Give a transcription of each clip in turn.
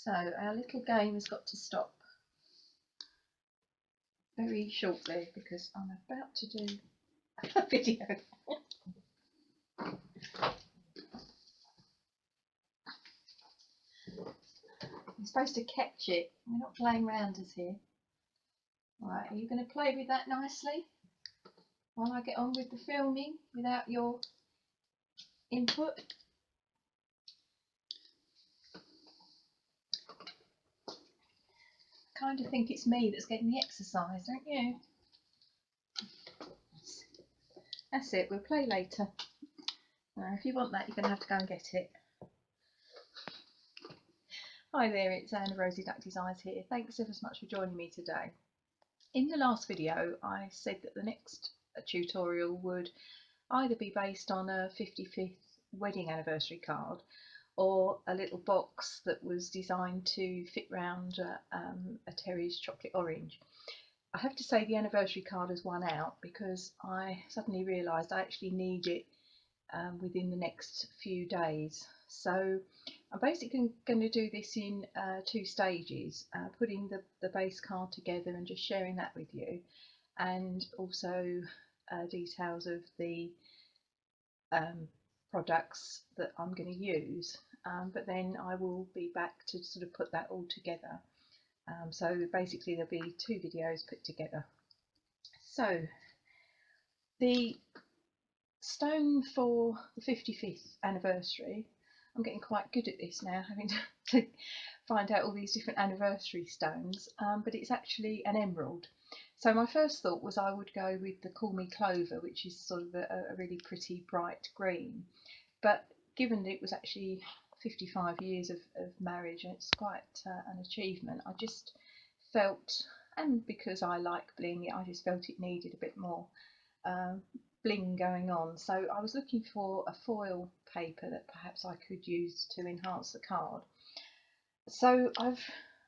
So our little game has got to stop very shortly because I'm about to do a video. You're supposed to catch it. We're not playing rounders here. Right, are you going to play with that nicely while I get on with the filming without your input? I kind of think it's me that's getting the exercise, don't you? That's it, we'll play later. If you want that, you're going to have to go and get it. Hi there, it's Anne of Rosie Duck Designs here. Thanks ever so much for joining me today. In the last video, I said that the next tutorial would either be based on a 55th wedding anniversary card or a little box that was designed to fit round a Terry's chocolate orange. I have to say the anniversary card has won out because I suddenly realised I actually need it within the next few days. So I'm basically going to do this in two stages, putting the base card together and just sharing that with you, and also details of the products that I'm going to use, but then I will be back to sort of put that all together. So basically there'll be two videos put together. So the stone for the 55th anniversary, I'm getting quite good at this now, having to find out all these different anniversary stones, but it's actually an emerald. So my first thought was I would go with the Call Me Clover, which is sort of a really pretty bright green, but given that it was actually 55 years of marriage and it's quite an achievement, I just felt, and because I like bling, I just felt it needed a bit more bling going on. So I was looking for a foil paper that perhaps I could use to enhance the card. So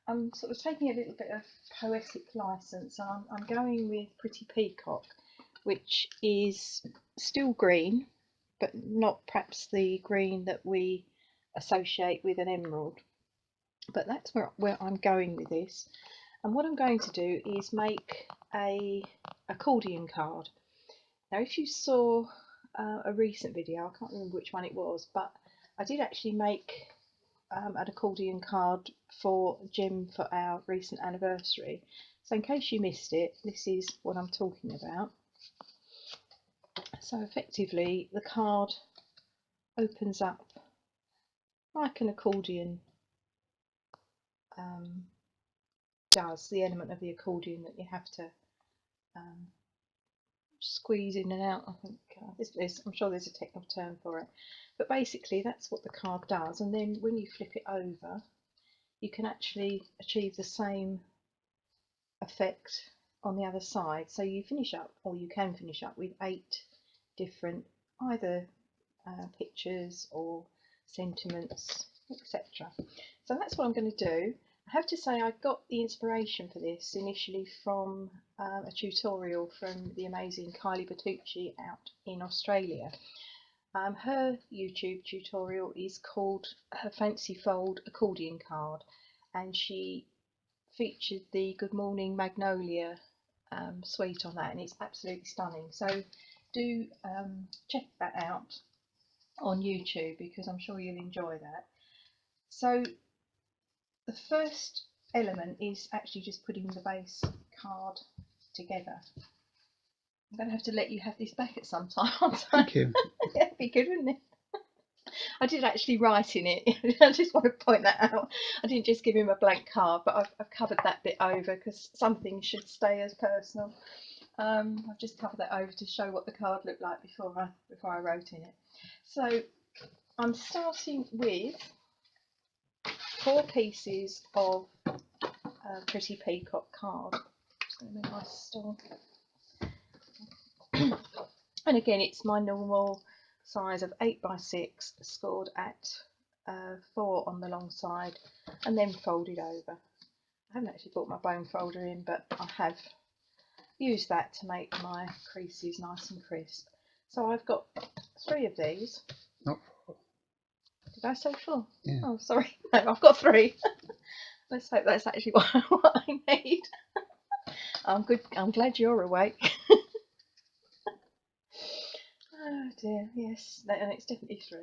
I'm sort of taking a little bit of poetic license, and I'm going with Pretty Peacock, which is still green, but not perhaps the green that we associate with an emerald. But that's where I'm going with this. And what I'm going to do is make a accordion card. Now, if you saw a recent video, I can't remember which one it was, but I did actually make an accordion card for Jem for our recent anniversary. So in case you missed it, this is what I'm talking about. So effectively the card opens up like an accordion does, the element of the accordion that you have to squeeze in and out. I think I'm sure there's a technical term for it, but basically that's what the card does. And then when you flip it over, you can actually achieve the same effect on the other side. So you finish up, or you can finish up, with 8 different either pictures or sentiments, etc. So that's what I'm going to do. I have to say I got the inspiration for this initially from a tutorial from the amazing Kylie Bertucci out in Australia. Her YouTube tutorial is called her Fancy Fold Accordion Card, and she featured the Good Morning Magnolia suite on that, and it's absolutely stunning. So do check that out on YouTube because I'm sure you'll enjoy that. So the first element is actually just putting the base card together. I'm going to have to let you have this back at some time. Thank you. Yeah, it'd be good, wouldn't it? I did actually write in it. I just want to point that out. I didn't just give him a blank card, but I've covered that bit over because some things should stay as personal. I've just covered that over to show what the card looked like before I wrote in it. So I'm starting with 4 pieces of Pretty Peacock card. Just going to move my stool. And again, it's my normal size of 8x6, scored at 4 on the long side and then folded over. I haven't actually brought my bone folder in, but I have used that to make my creases nice and crisp. So I've got 3 of these. Not 4. Did I say 4? Yeah. Oh, sorry. No, I've got 3. Let's hope that's actually what I need. I'm good. I'm glad you're awake. Oh dear, yes, and it's definitely 3.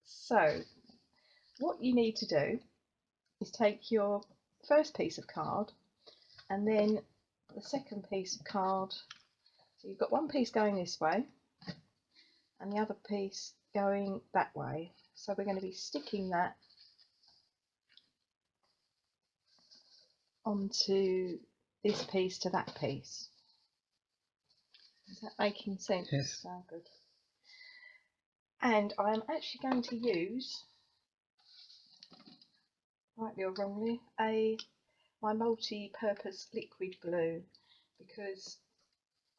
So, what you need to do is take your first piece of card and then the second piece of card. So you've got one piece going this way and the other piece going that way. So we're going to be sticking that onto this piece to that piece. Is that making sense? Yes. Oh, good. And I'm actually going to use, rightly or wrongly, my multi-purpose liquid glue, because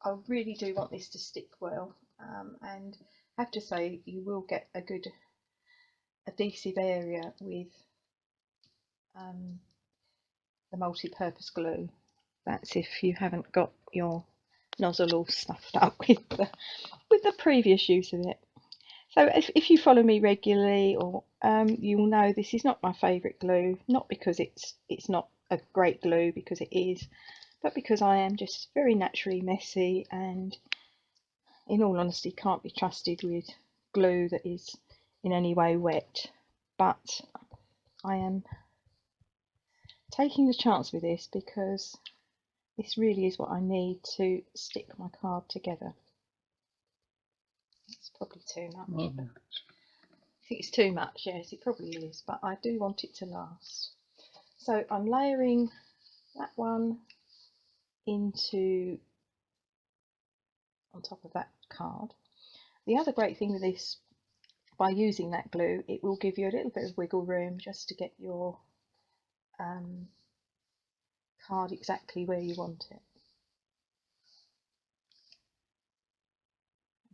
I really do want this to stick well, and I have to say you will get a good adhesive area with the multi-purpose glue. That's if you haven't got your nozzle all stuffed up with the previous use of it. So if you follow me regularly, or you'll know this is not my favourite glue, not because it's not a great glue, because it is, but because I am just very naturally messy and in all honesty can't be trusted with glue that is in any way wet. But I am taking the chance with this because this really is what I need to stick my card together. It's probably too much. Oh. I think it's too much, yes, it probably is, but I do want it to last. So I'm layering that one into on top of that card. The other great thing with this, by using that glue, it will give you a little bit of wiggle room just to get your card exactly where you want it.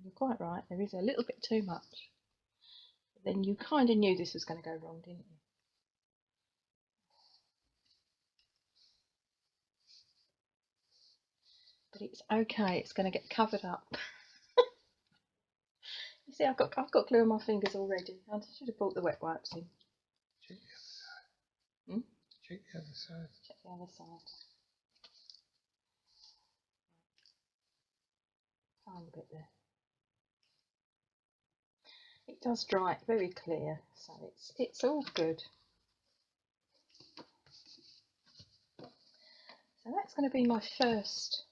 You're quite right, there is a little bit too much. But then you kind of knew this was going to go wrong, didn't you? But it's okay, it's going to get covered up. You see, I've got glue on my fingers already. I should have brought the wet wipes in. Check the other side. Hmm? Check the other side. Check the other side. Tiny bit there. It does dry very clear, so it's all good. So that's going to be my first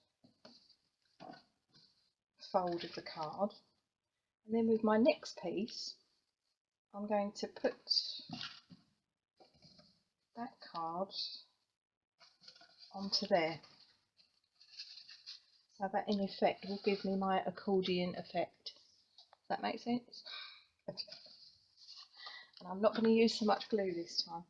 fold of the card, and then with my next piece I'm going to put that card onto there, so that in effect will give me my accordion effect. Does that make sense? And I'm not going to use so much glue this time.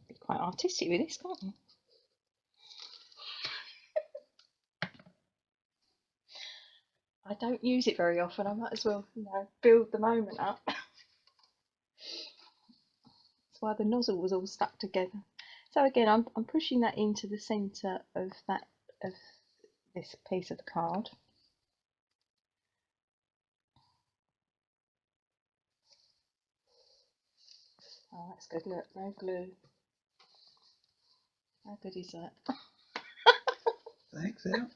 Be quite artistic with this, can't you? I don't use it very often, I might as well, build the moment up. That's why the nozzle was all stuck together. So again, I'm pushing that into the centre of this piece of the card. Oh, that's good. Look, no glue. How good is that? Thanks, Al.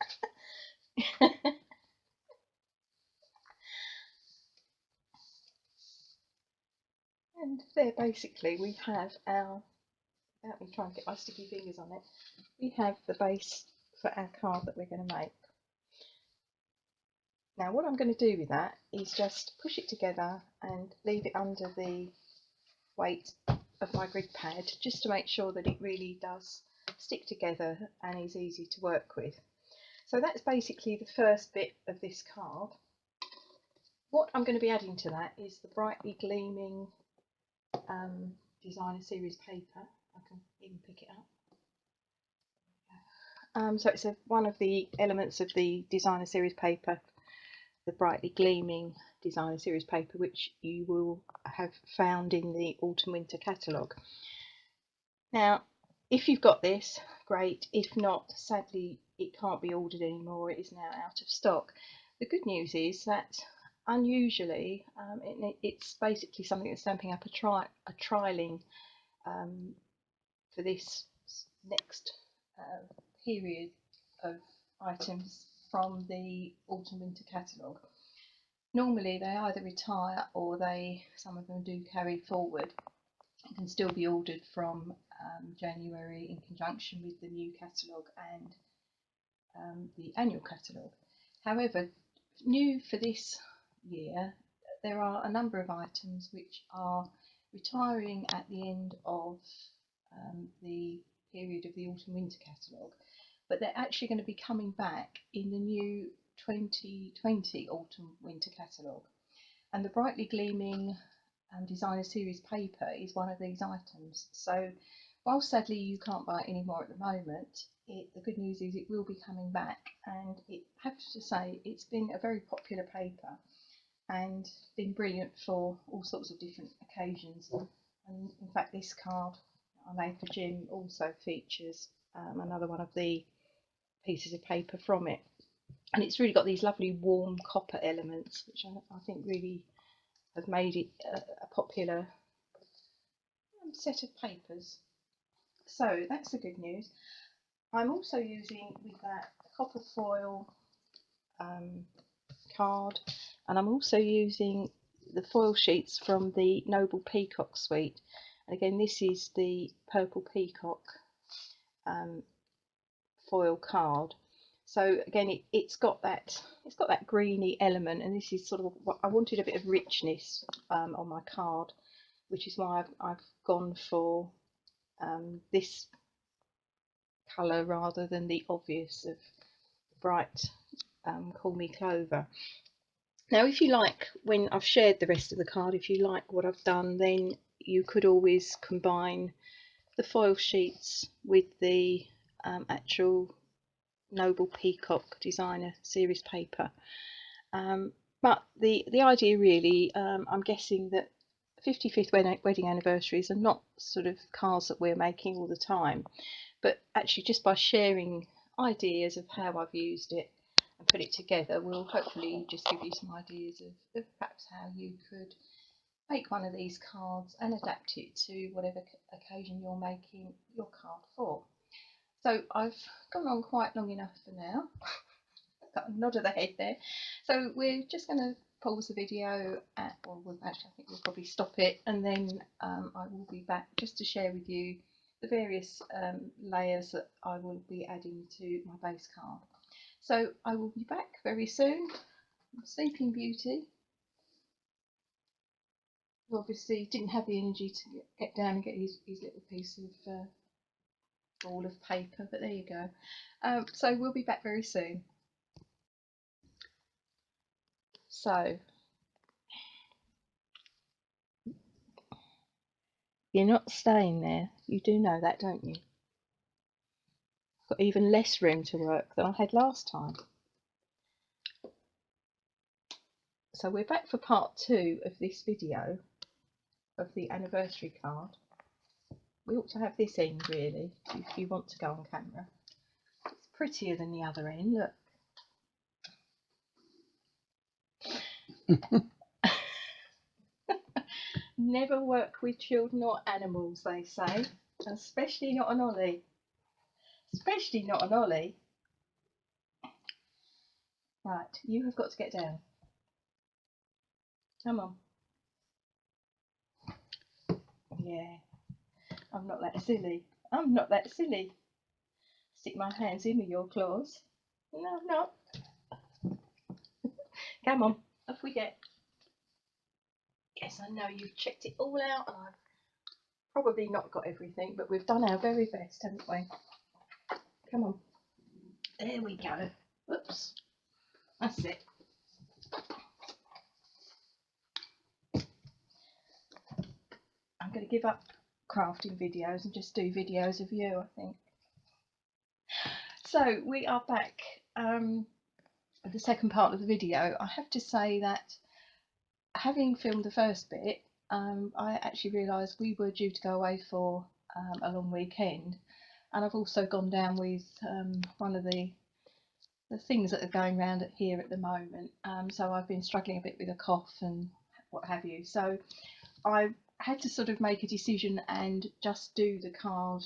And there, basically, we have our, without me trying to get my sticky fingers on it, we have the base for our card that we're going to make. Now what I'm going to do with that is just push it together and leave it under the weight of my grid pad, just to make sure that it really does stick together and is easy to work with. So that's basically the first bit of this card. What I'm going to be adding to that is the brightly gleaming designer series paper. I can even pick it up. So it's one of the elements of the designer series paper, the brightly gleaming designer series paper, which you will have found in the autumn winter catalogue. Now if you've got this, great. If not, sadly, it can't be ordered anymore. It is now out of stock. The good news is that unusually, it's basically something that's Stampin' Up a trialing for this next period of items from the autumn winter catalogue. Normally they either retire or some of them do carry forward and can still be ordered from January in conjunction with the new catalogue and the annual catalogue. However, new for this year, there are a number of items which are retiring at the end of the period of the autumn winter catalogue, but they're actually going to be coming back in the new 2020 autumn winter catalogue. And the brightly gleaming designer series paper is one of these items. So while sadly you can't buy it anymore at the moment, the good news is it will be coming back, and I have to say it's been a very popular paper and been brilliant for all sorts of different occasions. And in fact, this card I made for Jim also features another one of the pieces of paper from it, and it's really got these lovely warm copper elements, which I think really have made it a popular set of papers. So that's the good news. I'm also using with that copper foil card, and I'm also using the foil sheets from the Noble Peacock suite. And again, this is the purple peacock foil card. So again, it's got that greeny element, and this is sort of what I wanted, a bit of richness on my card, which is why I've gone for this colour rather than the obvious of bright Call Me Clover. Now, if you like, when I've shared the rest of the card, if you like what I've done, then you could always combine the foil sheets with the actual Noble Peacock designer series paper. But the idea really, I'm guessing that 55th wedding anniversaries are not sort of cards that we're making all the time, but actually just by sharing ideas of how I've used it and put it together will hopefully just give you some ideas of perhaps how you could make one of these cards and adapt it to whatever occasion you're making your card for. So I've gone on quite long enough for now. Got a nod of the head there. So we're just going to pause the video I think we'll probably stop it, and then I will be back just to share with you the various layers that I will be adding to my base card. So I will be back very soon. Sleeping Beauty obviously didn't have the energy to get down and get his little piece of ball of paper, but there you go. So we'll be back very soon. So you're not staying there. You do know that, don't you? Got even less room to work than I had last time. So we're back for part 2 of this video of the anniversary card. We ought to have this end really, if you want to go on camera. It's prettier than the other end, look. Never work with children or animals, they say, especially not an Ollie. Especially not an Ollie. Right, you have got to get down. Come on. Yeah, I'm not that silly. I'm not that silly. Stick my hands in with your claws. No, I'm not. Come on, off we get. Yes, I know you've checked it all out, and I've probably not got everything, but we've done our very best, haven't we? Come on. There we go. Whoops. That's it. I'm going to give up crafting videos and just do videos of you, I think. So we are back at the second part of the video. I have to say that having filmed the first bit, I actually realised we were due to go away for a long weekend, and I've also gone down with one of the things that are going around here at the moment, so I've been struggling a bit with a cough and what have you, so I had to sort of make a decision and just do the card,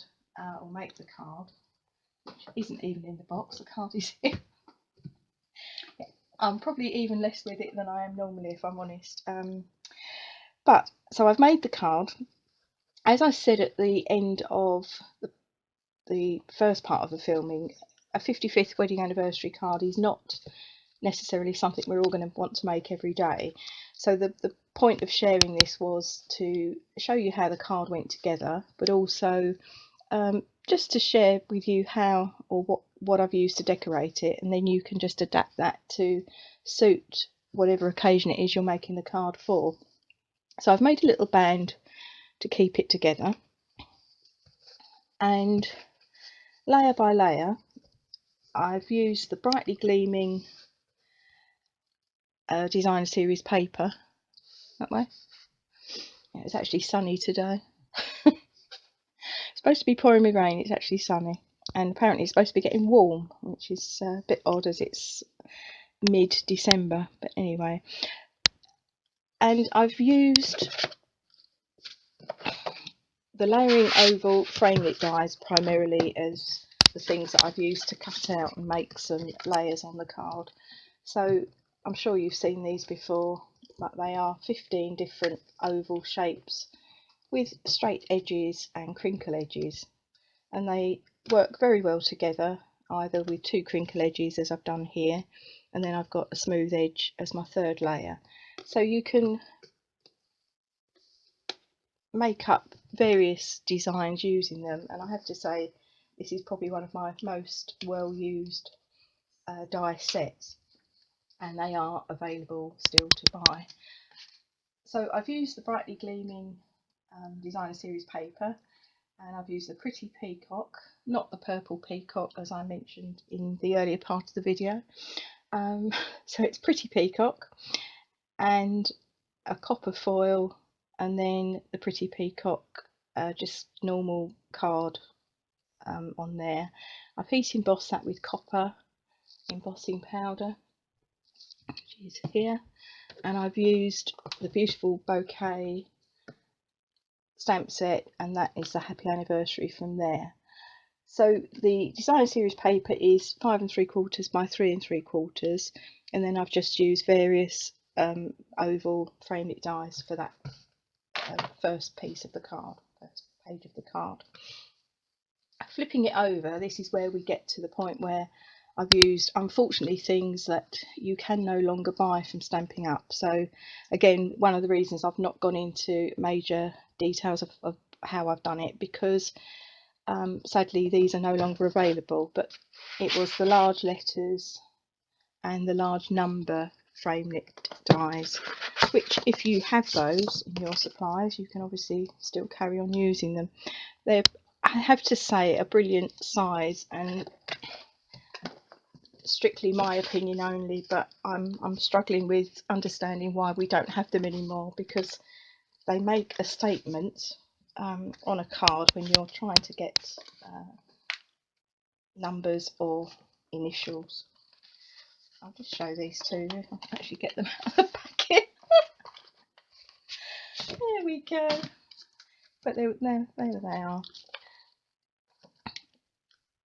or make the card, which isn't even in the box. The card is here. I'm probably even less with it than I am normally, if I'm honest. But so I've made the card. As I said at the end of the first part of the filming, a 55th wedding anniversary card is not necessarily something we're all going to want to make every day. So the point of sharing this was to show you how the card went together, but also just to share with you how or what I've used to decorate it, and then you can just adapt that to suit whatever occasion it is you're making the card for. So I've made a little band to keep it together, and layer by layer I've used the brightly gleaming designer series paper that way. Yeah, it's actually sunny today. It's supposed to be pouring with rain, it's actually sunny, and apparently it's supposed to be getting warm, which is a bit odd as it's mid-December, but anyway. And I've used the layering oval framelit dies primarily as the things that I've used to cut out and make some layers on the card. So I'm sure you've seen these before, but they are 15 different oval shapes with straight edges and crinkle edges, and they work very well together, either with two crinkle edges as I've done here, and then I've got a smooth edge as my third layer. So you can make up various designs using them, and I have to say this is probably one of my most well used die sets, and they are available still to buy. So I've used the brightly gleaming designer series paper, and I've used the pretty peacock, not the purple peacock as I mentioned in the earlier part of the video. So it's pretty peacock and a copper foil, and then the pretty peacock, just normal card on there. I've heat embossed that with copper embossing powder, which is here, and I've used the beautiful bouquet stamp set, and that is the happy anniversary from there. So the designer series paper is 5 3/4 by 3 3/4, and then I've just used various oval framelit dies for that first piece of the card, first page of the card. Flipping it over, this is where we get to the point where I've used, unfortunately, things that you can no longer buy from Stampin' Up. So again, one of the reasons I've not gone into major details of how I've done it, because sadly these are no longer available, but it was the large letters and the large number framelit dies, which if you have those in your supplies, you can obviously still carry on using them. They're, I have to say, a brilliant size, and strictly my opinion only, but I'm struggling with understanding why we don't have them anymore, because they make a statement on a card when you're trying to get numbers or initials. I'll just show these two if I can actually get them out of the packet. There we go. But there they are.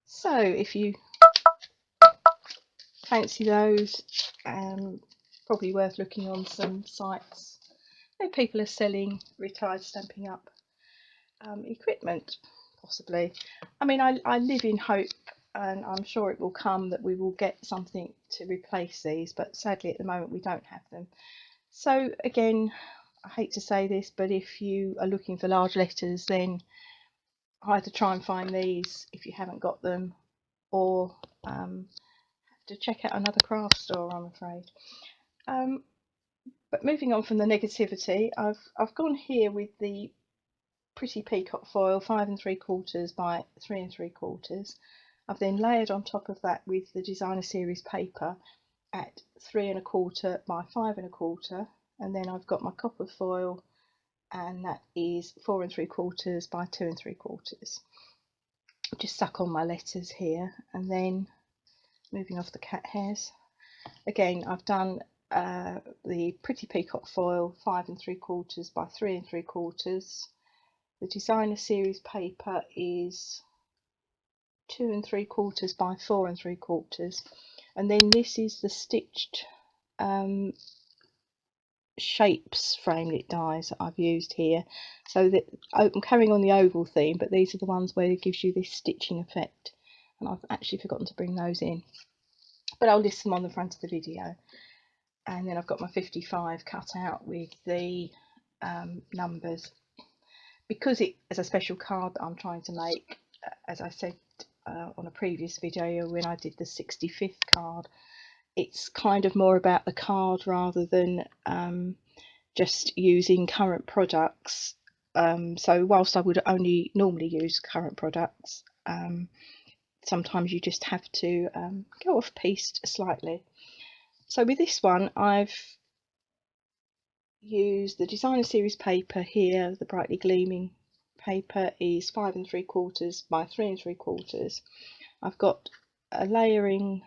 So if you fancy those, probably worth looking on some sites where people are selling retired Stampin' Up equipment, possibly. I mean, I live in hope, and I'm sure it will come that we will get something to replace these, but sadly at the moment we don't have them. So again, I hate to say this, but if you are looking for large letters, then either try and find these if you haven't got them, or have to check out another craft store, I'm afraid. But moving on from the negativity, I've gone here with the pretty peacock foil, 5 3/4 by 3 3/4. I've then layered on top of that with the designer series paper at 3 1/4 by 5 1/4, and then I've got my copper foil and that is 4 3/4 by 2 3/4. Just suck on my letters here, and then moving off the cat hairs. Again, I've done the Pretty Peacock foil 5 3/4 by 3 3/4. The designer series paper is 2 3/4 by 4 3/4, and then this is the stitched shapes framelit dies that I've used here. So that I'm carrying on the oval theme, but these are the ones where it gives you this stitching effect, and I've actually forgotten to bring those in, but I'll list them on the front of the video. And then I've got my 55 cut out with the numbers, because it is a special card that I'm trying to make. As I said on a previous video when I did the 65th card, it's kind of more about the card rather than just using current products. So whilst I would only normally use current products, sometimes you just have to go off piste slightly. So with this one, I've used the designer series paper here. The brightly gleaming paper is 5 3/4 by 3 3/4. I've got a layering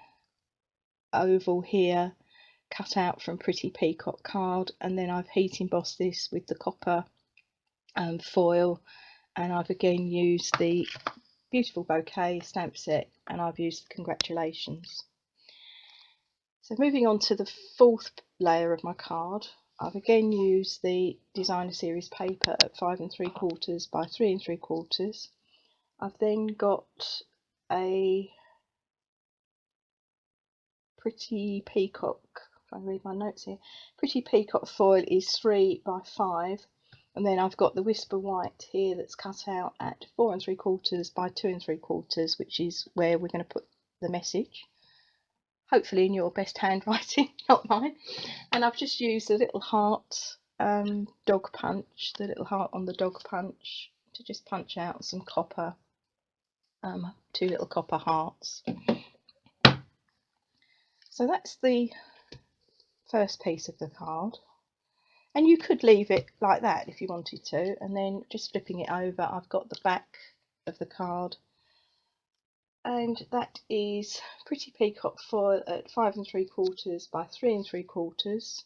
oval here cut out from Pretty Peacock card, and then I've heat embossed this with the copper foil, and I've again used the beautiful bouquet stamp set, and I've used the congratulations. So moving on to the fourth layer of my card, I've again used the designer series paper at 5 3/4 by 3 3/4. I've then got a Pretty Peacock, if I read my notes here, Pretty Peacock foil is 3 by 5, and then I've got the Whisper White here that's cut out at 4 3/4 by 2 3/4, which is where we're going to put the message, hopefully in your best handwriting, not mine. And I've just used the little heart dog punch, the little heart on the dog punch, to just punch out some copper, 2 little copper hearts. So that's the first piece of the card, and you could leave it like that if you wanted to, and then just flipping it over, I've got the back of the card, and that is Pretty Peacock foil at 5 3/4 by 3 3/4.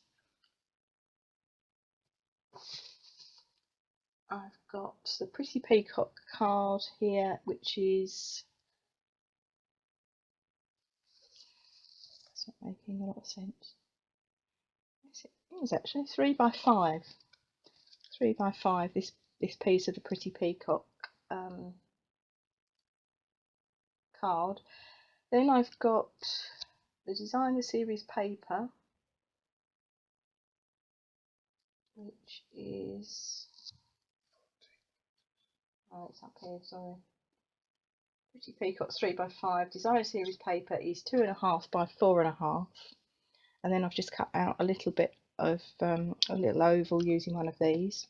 I've got the Pretty Peacock card here, which is, it's not making a lot of sense. Yes, it is actually 3 by 5. 3 by 5. This piece of the Pretty Peacock card. Then I've got the designer series paper, which is, oh, it's up here, sorry. Pretty Peacock 3 by 5. Designer series paper is 2.5 by 4.5, and then I've just cut out a little bit of a little oval using one of these.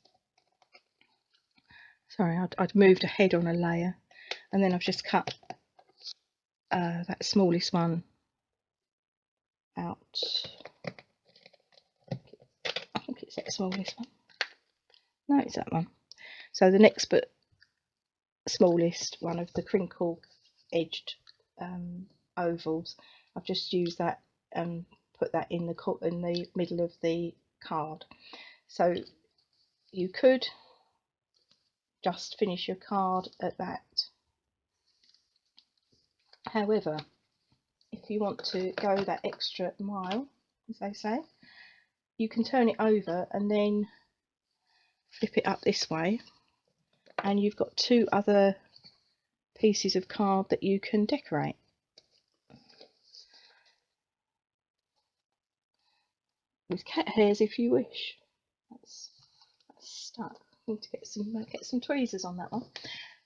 Sorry, I'd moved ahead on a layer, and then I've just cut that smallest one out. I think it's that smallest one. No, it's that one. So the next but smallest one of the crinkle edged ovals, I've just used that and put that in the middle of the card. So you could just finish your card at that. However, if you want to go that extra mile, as they say, you can turn it over and then flip it up this way, and you've got 2 other pieces of card that you can decorate. With cat hairs if you wish. That's stuck. I need to get some tweezers on that one.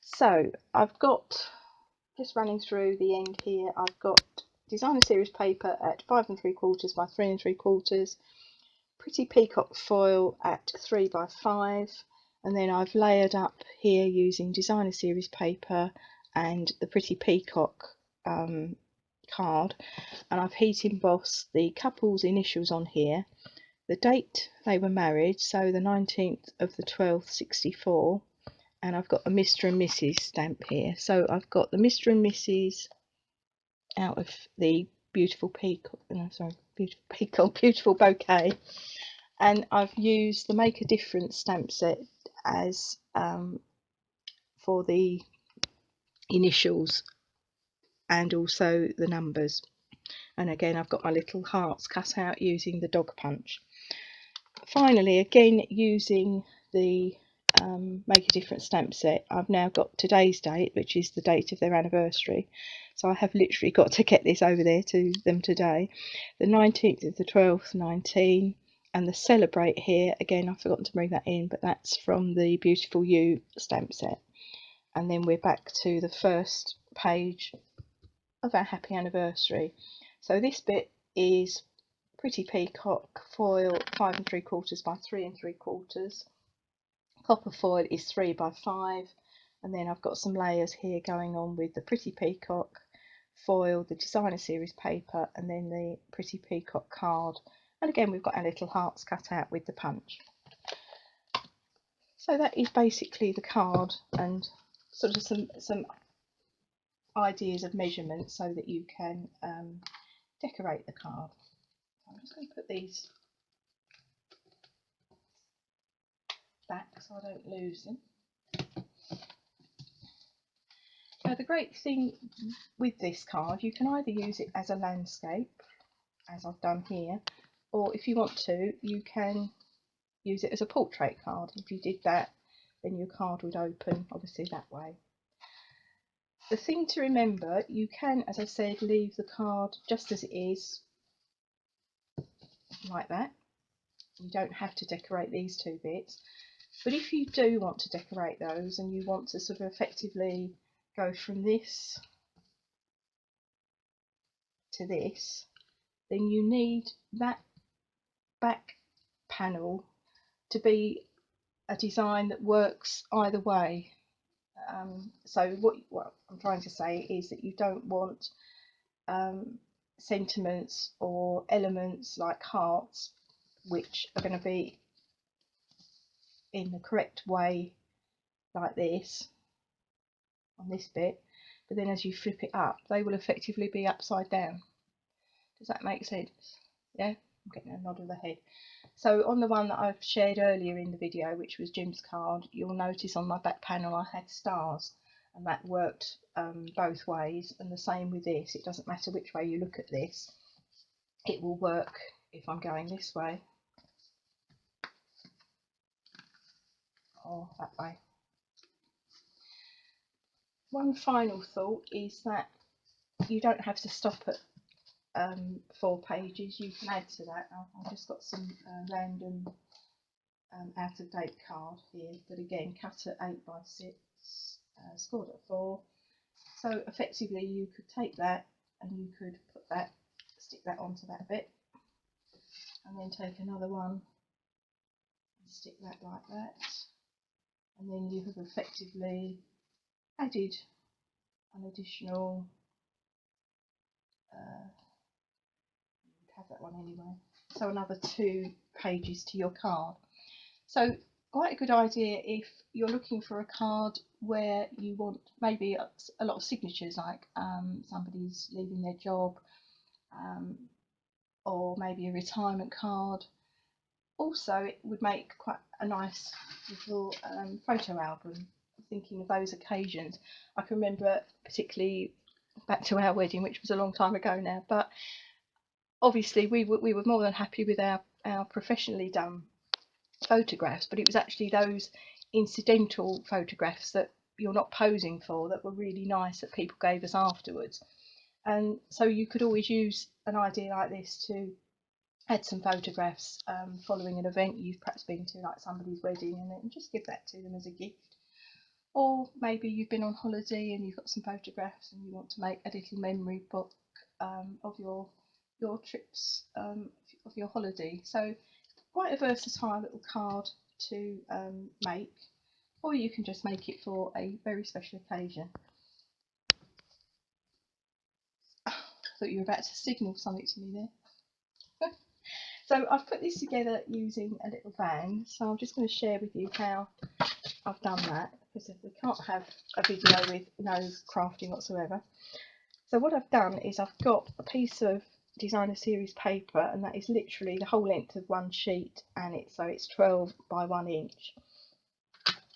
So I've got, just running through the end here, I've got designer series paper at 5 3/4 by 3 3/4, Pretty Peacock foil at 3 by 5, and then I've layered up here using designer series paper and the Pretty Peacock card, and I've heat embossed the couple's initials on here, the date they were married, so the 19th of the 12th 64, and I've got a Mr. and Mrs. stamp here. So I've got the Mr. and Mrs. out of the beautiful peacock, no, sorry, beautiful peacock, beautiful bouquet, and I've used the Make a Difference stamp set as for the initials and also the numbers. And again, I've got my little hearts cut out using the dog punch. Finally, again using the Make a Difference stamp set, I've now got today's date, which is the date of their anniversary. So I have literally got to get this over there to them today. The 19th of the 12th, 19, and the Celebrate here, again, I've forgotten to bring that in, but that's from the Beautiful You stamp set. And then we're back to the first page of our happy anniversary. So this bit is Pretty Peacock foil 5 3/4 by 3 3/4. Copper foil is 3 by 5, and then I've got some layers here going on with the Pretty Peacock foil, the designer series paper, and then the Pretty Peacock card. And again, we've got our little hearts cut out with the punch. So that is basically the card, and sort of some ideas of measurements so that you can decorate the card. I'm just going to put these back so I don't lose them. Now the great thing with this card, you can either use it as a landscape, as I've done here, or if you want to, you can use it as a portrait card. If you did that, then your card would open obviously that way. The thing to remember, you can, as I said, leave the card just as it is, like that. You don't have to decorate these two bits, but if you do want to decorate those and you want to sort of effectively go from this to this, then you need that back panel to be a design that works either way. So what I'm trying to say is that you don't want sentiments or elements like hearts which are going to be in the correct way like this on this bit, but then as you flip it up they will effectively be upside down. Does that make sense? Yeah, I'm getting a nod of the head. So on the one that I've shared earlier in the video, which was Jim's card, you'll notice on my back panel I had stars, and that worked both ways, and the same with this. It doesn't matter which way you look at this, it will work if I'm going this way or that way. One final thought is that you don't have to stop at 4 pages, you can add to that. I've just got some random out of date card here, but again cut at 8 by 6, scored at 4. So effectively you could take that and you could put that, stick that onto that bit, and then take another one and stick that like that, and then you have effectively added an additional have that one anyway, so another 2 pages to your card. So quite a good idea if you're looking for a card where you want maybe a lot of signatures, like somebody's leaving their job, or maybe a retirement card. Also, it would make quite a nice little photo album, thinking of those occasions. I can remember particularly back to our wedding, which was a long time ago now, but obviously we were more than happy with our professionally done photographs, but it was actually those incidental photographs that you're not posing for that were really nice that people gave us afterwards. And so you could always use an idea like this to add some photographs following an event you've perhaps been to, like somebody's wedding, and then just give that to them as a gift. Or maybe you've been on holiday and you've got some photographs and you want to make a little memory book of your trips, of your holiday. So quite a versatile little card to make, or you can just make it for a very special occasion. I thought you were about to signal something to me there. So I've put this together using a little van, so I'm just going to share with you how I've done that, because we can't have a video with no crafting whatsoever. So what I've done is I've got a piece of designer series paper, and that is literally the whole length of one sheet, and it's 12 by 1 inch.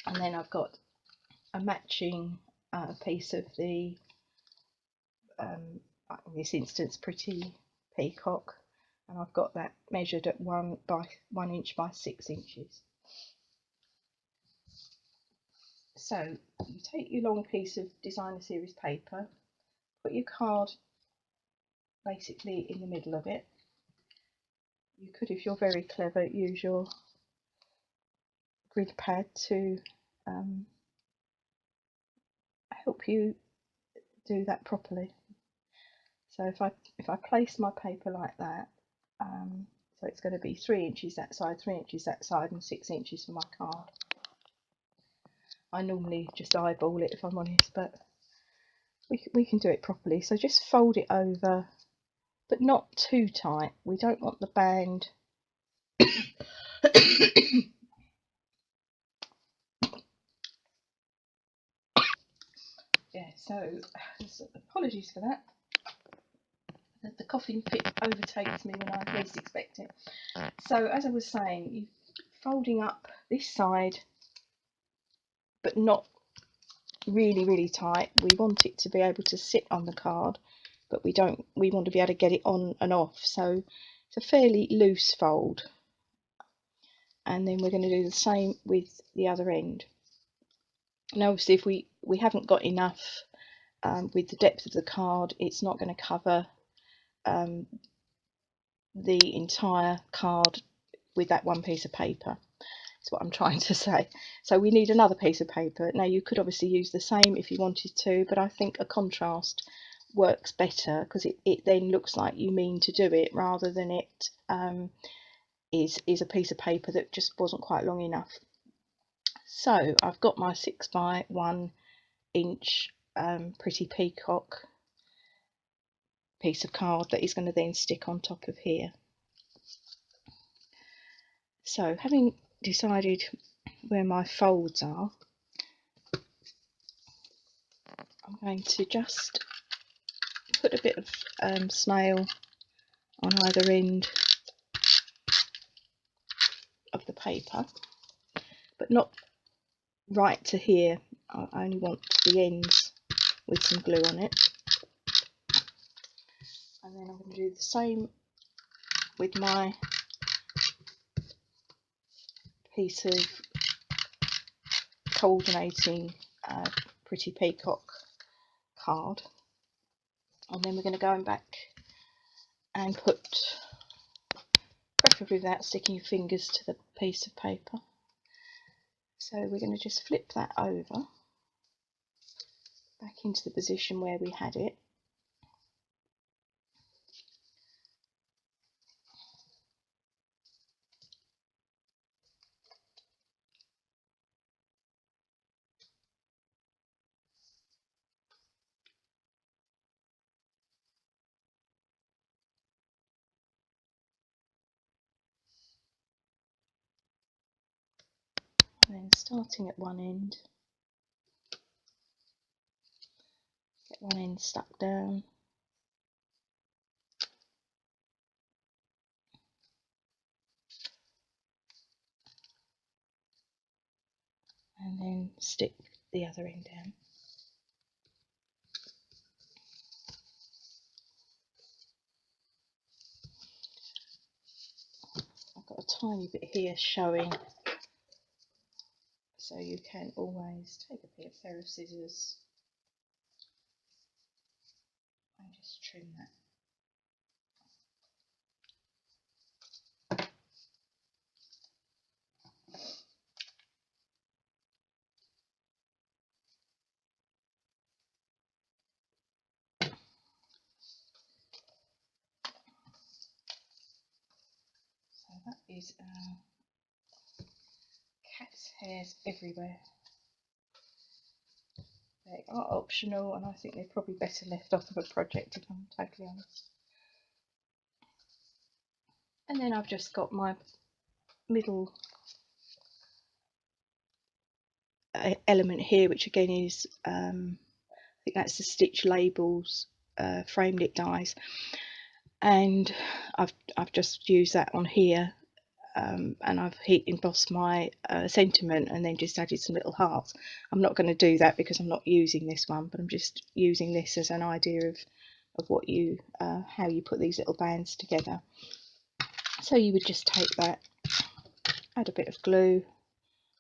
And then I've got a matching piece of the in this instance Pretty Peacock, and I've got that measured at 1 by 1 inch by 6 inches. So you take your long piece of designer series paper, put your card basically in the middle of it. You could, if you're very clever, use your grid pad to help you do that properly. So if I place my paper like that, so it's going to be 3 inches that side, 3 inches that side, and 6 inches for my card. I normally just eyeball it if I'm honest, but we can do it properly. So just fold it over, but not too tight. We don't want the band yeah, so apologies for that. The coughing fit overtakes me when I least expect it. So as I was saying, you folding up this side, but not really tight. We want it to be able to sit on the card, but we want to be able to get it on and off. So it's a fairly loose fold. And then we're going to do the same with the other end. Now obviously if we haven't got enough with the depth of the card, it's not going to cover the entire card with that one piece of paper. That's what I'm trying to say. So we need another piece of paper. Now you could obviously use the same if you wanted to, but I think a contrast works better, because it then looks like you mean to do it, rather than it is a piece of paper that just wasn't quite long enough. So I've got my 6 by 1 inch Pretty Peacock piece of card that is going to then stick on top of here. So having decided where my folds are, I'm going to just put a bit of snail on either end of the paper, but not right to here. I only want the ends with some glue on it. And then I'm going to do the same with my piece of coordinating Pretty Peacock card. And then we're going to go back and put, preferably without sticking your fingers to the piece of paper. So we're going to just flip that over back into the position where we had it. And then starting at one end, get one end stuck down, and then stick the other end down. I've got a tiny bit here showing, so you can always take a pair of scissors and just trim that. So that is cat's hairs everywhere. They are optional, and I think they're probably better left off of a project, if I'm totally honest. And then I've just got my middle element here, which again is I think that's the stitch labels frame knit dies, and I've just used that on here, and I've heat embossed my sentiment and then just added some little hearts. I'm not going to do that because I'm not using this one, but I'm just using this as an idea of what you how you put these little bands together. So you would just take that, add a bit of glue,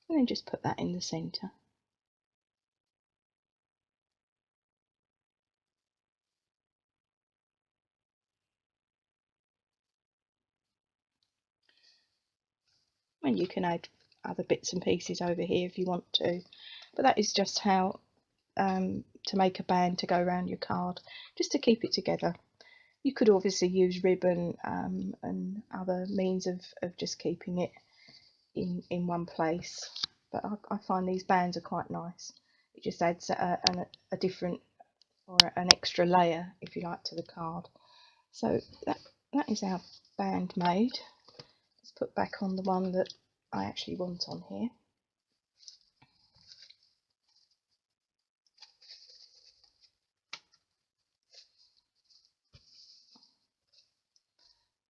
and then just put that in the centre. And you can add other bits and pieces over here if you want to, but that is just how to make a band to go around your card, just to keep it together. You could obviously use ribbon and other means of just keeping it in one place, but I find these bands are quite nice. It just adds a different or an extra layer, if you like, to the card. So that is our band made. Let's put back on the one that I actually want on here.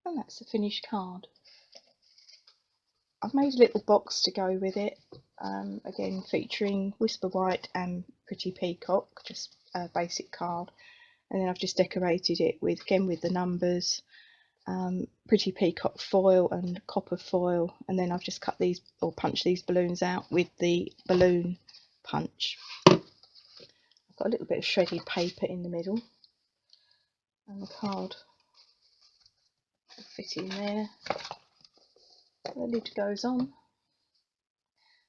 And that's the finished card. I've made a little box to go with it, again featuring Whisper White and Pretty Peacock, just a basic card, and then I've just decorated it with, again, with the numbers, Pretty Peacock foil and copper foil, and then I've just cut these or punched these balloons out with the balloon punch. I've got a little bit of shredded paper in the middle, and the card will fit in there. The lid goes on,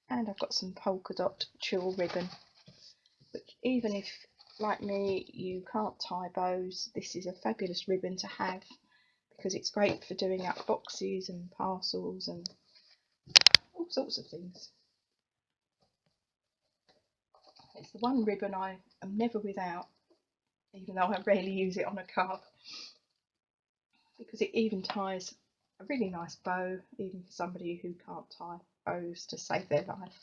and I've got some polka dot tulle ribbon, which, even if, like me, you can't tie bows, this is a fabulous ribbon to have because it's great for doing up boxes and parcels and all sorts of things. It's the one ribbon I am never without, even though I rarely use it on a card, because it even ties a really nice bow, even for somebody who can't tie bows to save their life.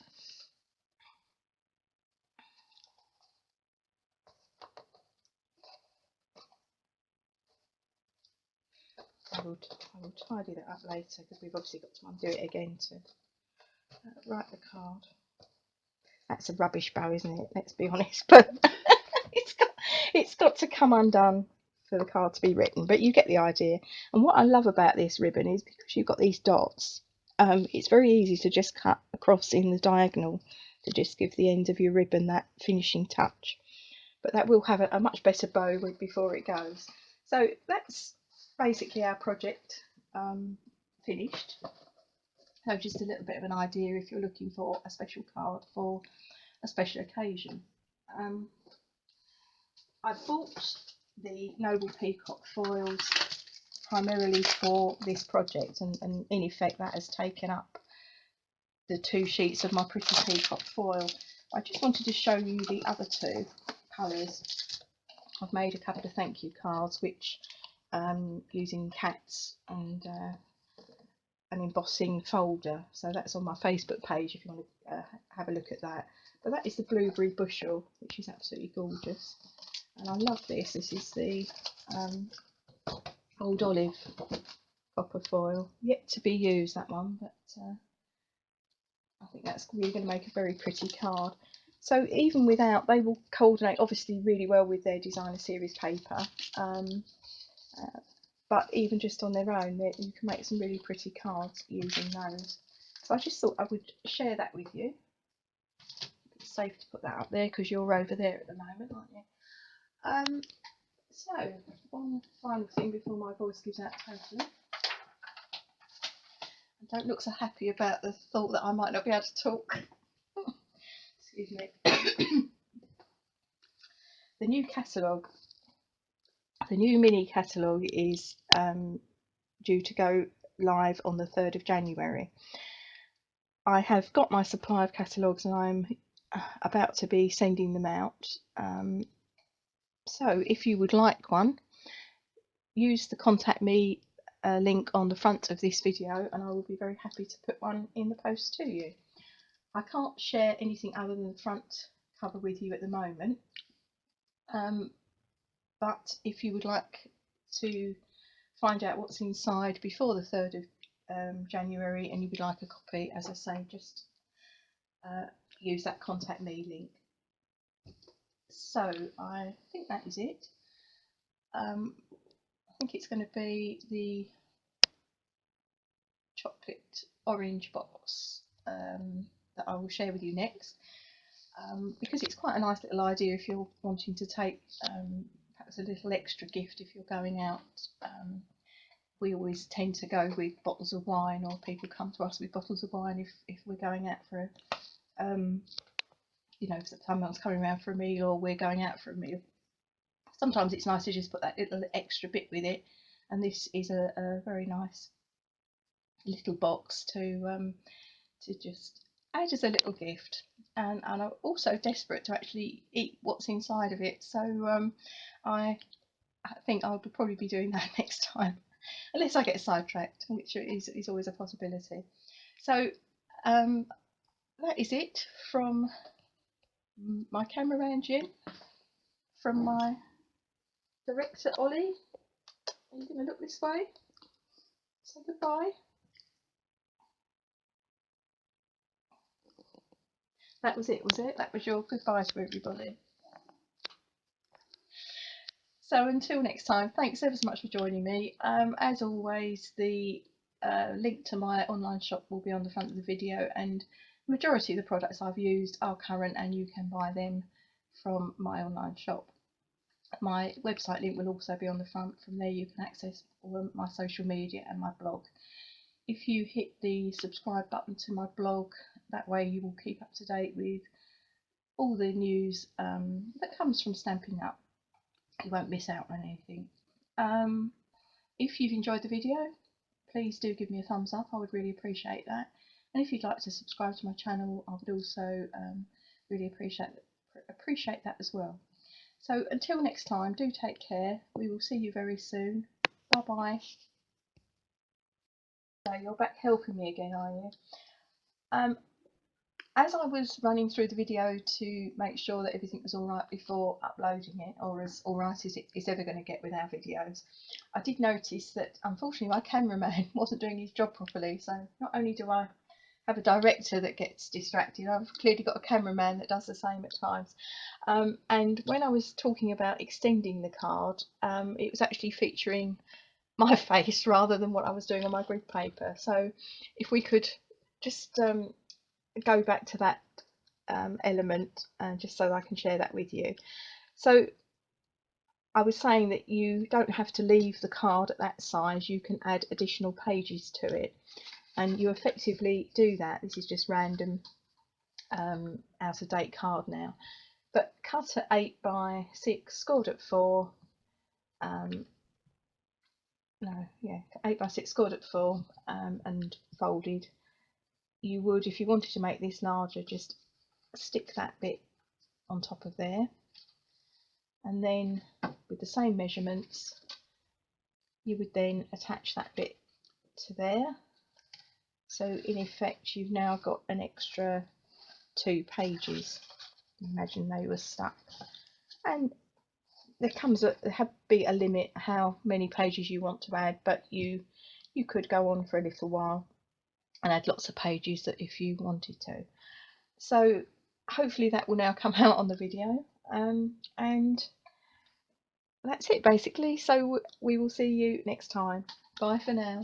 I will tidy that up later because we've obviously got to undo it again to write the card. That's a rubbish bow, isn't it? Let's be honest, but it's got to come undone for the card to be written, but you get the idea. And what I love about this ribbon is because you've got these dots, it's very easy to just cut across in the diagonal to just give the end of your ribbon that finishing touch. But that will have a much better bow before it goes. So that's basically our project finished. So just a little bit of an idea if you're looking for a special card for a special occasion. I bought the Noble Peacock foils primarily for this project, and in effect that has taken up the 2 sheets of my Pretty Peacock foil. I just wanted to show you the other 2 colours. I've made a couple of thank you cards, which using cats and an embossing folder, so that's on my Facebook page if you want to have a look at that. But that is the Blueberry Bushel, which is absolutely gorgeous, and I love this. This is the Old Olive copper foil, yet to be used, that one, but I think that's really going to make a very pretty card. So even without, they will coordinate obviously really well with their designer series paper, but even just on their own, you can make some really pretty cards using those. So I just thought I would share that with you. It's safe to put that up there because you're over there at the moment, aren't you? So one final thing before my voice gives out totally. I don't look so happy about the thought that I might not be able to talk. Excuse me. The new catalogue, the new mini catalogue is due to go live on the 3rd of January. I have got my supply of catalogues and I'm about to be sending them out. So if you would like one, use the contact me a link on the front of this video, and I will be very happy to put one in the post to you. I can't share anything other than the front cover with you at the moment, but if you would like to find out what's inside before the 3rd of January and you would like a copy, as I say, just use that contact me link. So I think that is it. I think it's going to be the chocolate orange box that I will share with you next, because it's quite a nice little idea if you're wanting to take perhaps a little extra gift if you're going out. We always tend to go with bottles of wine, or people come to us with bottles of wine if we're going out for a, you know, if someone's coming around for a meal or we're going out for a meal. Sometimes it's nice to just put that little extra bit with it, and this is a very nice little box to just add as a little gift. And I'm also desperate to actually eat what's inside of it, so I think I'll probably be doing that next time, unless I get sidetracked, which is always a possibility. So that is it from my cameraman Jim, from my director Ollie. Are you going to look this way? Say goodbye. That was it, was it? That was your goodbye to everybody. So until next time, thanks ever so much for joining me. As always, the link to my online shop will be on the front of the video, and the majority of the products I've used are current and you can buy them from my online shop. My website link will also be on the front. From there you can access all my social media and my blog. If you hit the subscribe button to my blog, that way you will keep up to date with all the news that comes from Stampin' Up. You won't miss out on anything. If you've enjoyed the video, please do give me a thumbs up. I would really appreciate that. And if you'd like to subscribe to my channel, I would also really appreciate that as well. So until next time, do take care. We will see you very soon. Bye bye. So you're back helping me again, are you? As I was running through the video to make sure that everything was alright before uploading it, or as alright as it's ever going to get with our videos, I did notice that unfortunately my cameraman wasn't doing his job properly. So not only do I have a director that gets distracted, I've clearly got a cameraman that does the same at times. And when I was talking about extending the card, it was actually featuring my face rather than what I was doing on my grid paper. So if we could just go back to that element, just so I can share that with you. So I was saying that you don't have to leave the card at that size, you can add additional pages to it, and you effectively do that. This is just random out of date card now, but cut at 8 by 6, scored at 4, 8 by 6 scored at 4, and folded. You would, if you wanted to make this larger, just stick that bit on top of there, and then with the same measurements you would then attach that bit to there. So in effect you've now got an extra 2 pages. Imagine they were stuck, and there be a limit how many pages you want to add, but you could go on for a little while and add lots of pages that if you wanted to. So hopefully that will now come out on the video, and that's it basically. So we will see you next time. Bye for now.